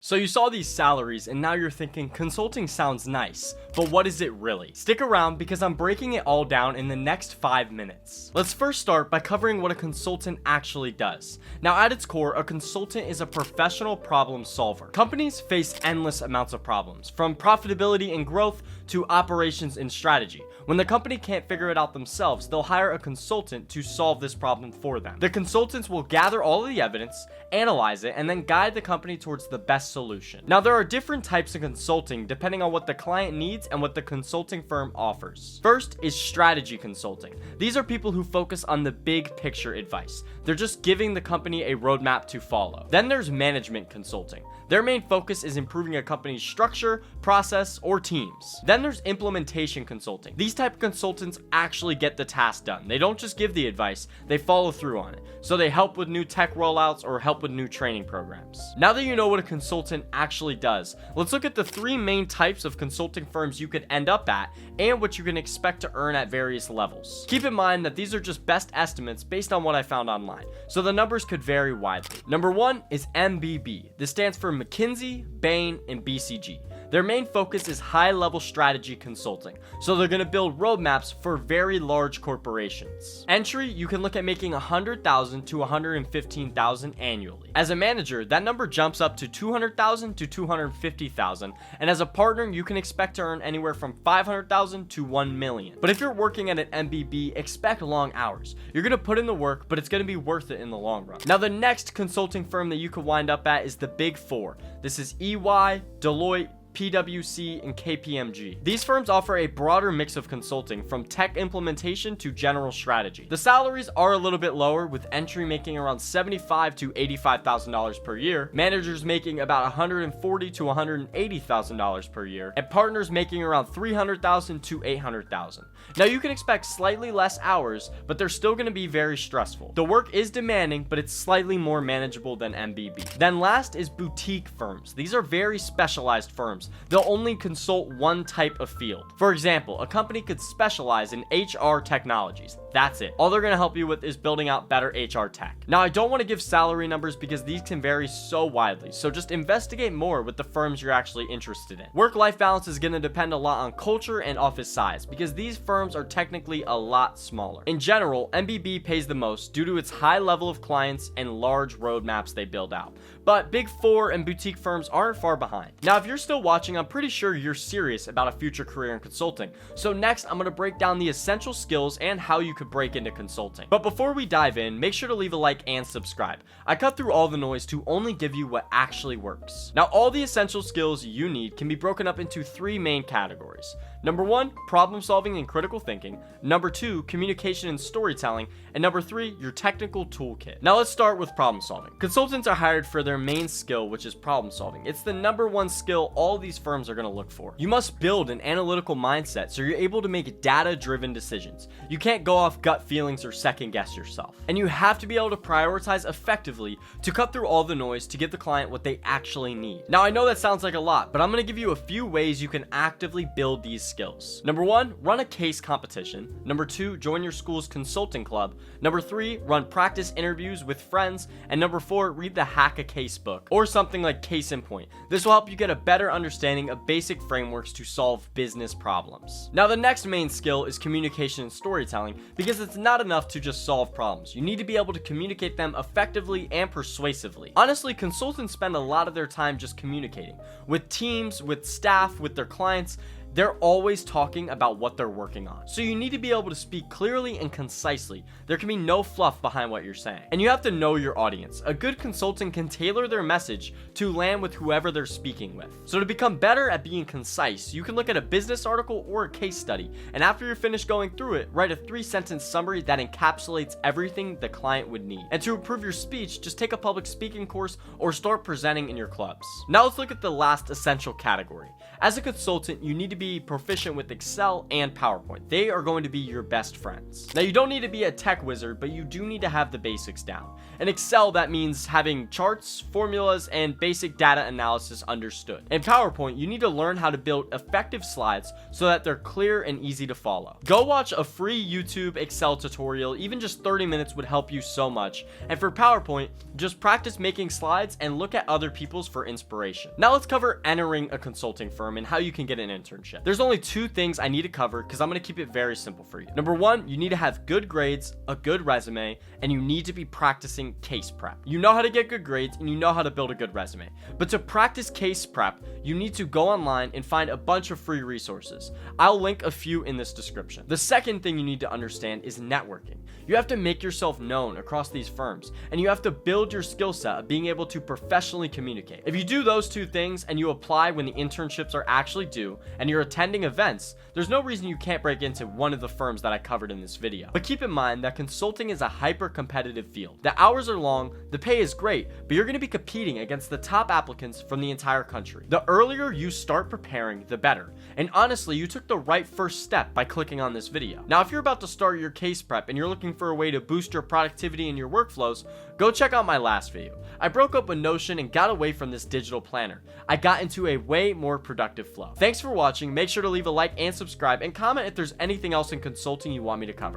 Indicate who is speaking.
Speaker 1: So you saw these salaries and now you're thinking consulting sounds nice, but what is it really? Stick around because I'm breaking it all down in the next 5 minutes. Let's first start by covering what a consultant actually does. Now at its core, a consultant is a professional problem solver. Companies face endless amounts of problems, from profitability and growth to operations and strategy. When the company can't figure it out themselves, they'll hire a consultant to solve this problem for them. The consultants will gather all of the evidence, analyze it, and then guide the company towards the best solution. Now, there are different types of consulting depending on what the client needs and what the consulting firm offers. First is strategy consulting. These are people who focus on the big picture advice. They're just giving the company a roadmap to follow. Then there's management consulting. Their main focus is improving a company's structure, process, or teams. Then there's implementation consulting. These type of consultants actually get the task done. They don't just give the advice, they follow through on it. So they help with new tech rollouts or help with new training programs. Now that you know what a consultant actually does, let's look at the 3 main types of consulting firms you could end up at and what you can expect to earn at various levels. Keep in mind that these are just best estimates based on what I found online, so the numbers could vary widely. Number 1 is MBB. This stands for McKinsey, Bain, and BCG. Their main focus is high-level strategy consulting, so they're going to build roadmaps for very large corporations. Entry, you can look at making $100,000 to $115,000 annually. As a manager, that number jumps up to $200,000 to $250,000, and as a partner, you can expect to earn anywhere from $500,000 to $1 million. But if you're working at an MBB, expect long hours. You're going to put in the work, but it's going to be worth it in the long run. Now, the next consulting firm that you could wind up at is the Big Four. This is EY, Deloitte, PwC, and KPMG. These firms offer a broader mix of consulting, from tech implementation to general strategy. The salaries are a little bit lower, with entry making around $75,000 to $85,000 per year, managers making about $140,000 to $180,000 per year, and partners making around $300,000 to $800,000. Now you can expect slightly less hours, but they're still going to be very stressful. The work is demanding, but it's slightly more manageable than MBB. Then last is boutique firms. These are very specialized firms. They'll only consult one type of field. For example, a company could specialize in HR technologies. That's it. All they're going to help you with is building out better HR tech. Now, I don't want to give salary numbers because these can vary so widely, so just investigate more with the firms you're actually interested in. Work-life balance is going to depend a lot on culture and office size because these firms are technically a lot smaller. In general, MBB pays the most due to its high level of clients and large roadmaps they build out. But Big Four and boutique firms aren't far behind. Now, if you're still watching, I'm pretty sure you're serious about a future career in consulting. So next, I'm going to break down the essential skills and how you could break into consulting. But before we dive in, make sure to leave a like and subscribe. I cut through all the noise to only give you what actually works. Now, all the essential skills you need can be broken up into 3 main categories. Number 1, problem solving and critical thinking. Number 2, communication and storytelling. And number 3, your technical toolkit. Now let's start with problem solving. Consultants are hired for their main skill, which is problem solving. It's the number 1 skill all these firms are going to look for. You must build an analytical mindset so you're able to make data-driven decisions. You can't go off gut feelings or second guess yourself. And you have to be able to prioritize effectively to cut through all the noise to give the client what they actually need. Now, I know that sounds like a lot, but I'm going to give you a few ways you can actively build these skills. Number 1, run a case competition. Number 2, join your school's consulting club. Number 3, run practice interviews with friends. And number 4, read the Hack a Case book or something like Case in Point. This will help you get a better understanding of basic frameworks to solve business problems. Now, the next main skill is communication and storytelling because it's not enough to just solve problems. You need to be able to communicate them effectively and persuasively. Honestly, consultants spend a lot of their time just communicating with teams, with staff, with their clients. They're always talking about what they're working on. So you need to be able to speak clearly and concisely. There can be no fluff behind what you're saying. And you have to know your audience. A good consultant can tailor their message to land with whoever they're speaking with. So to become better at being concise, you can look at a business article or a case study. And after you're finished going through it, write a 3-sentence summary that encapsulates everything the client would need. And to improve your speech, just take a public speaking course or start presenting in your clubs. Now let's look at the last essential category. As a consultant, you need to be proficient with Excel and PowerPoint. They are going to be your best friends. Now, you don't need to be a tech wizard, but you do need to have the basics down. In Excel, that means having charts, formulas, and basic data analysis understood. In PowerPoint, you need to learn how to build effective slides so that they're clear and easy to follow. Go watch a free YouTube Excel tutorial. Even just 30 minutes would help you so much. And for PowerPoint, just practice making slides and look at other people's for inspiration. Now let's cover entering a consulting firm and how you can get an internship. There's only two things I need to cover because I'm going to keep it very simple for you. Number one, you need to have good grades, a good resume, and you need to be practicing case prep. You know how to get good grades and you know how to build a good resume. But to practice case prep, you need to go online and find a bunch of free resources. I'll link a few in this description. The second thing you need to understand is networking. You have to make yourself known across these firms, and you have to build your skill set of being able to professionally communicate. If you do those two things and you apply when the internships are actually due and you're attending events, there's no reason you can't break into one of the firms that I covered in this video. But keep in mind that consulting is a hyper-competitive field. The hours are long, the pay is great, but you're going to be competing against the top applicants from the entire country. The earlier you start preparing, the better. And honestly, you took the right first step by clicking on this video. Now, if you're about to start your case prep and you're looking for a way to boost your productivity and your workflows, go check out my last video. I broke up with Notion and got away from this digital planner. I got into a way more productive flow. Thanks for watching. Make sure to leave a like and subscribe, and comment if there's anything else in consulting you want me to cover.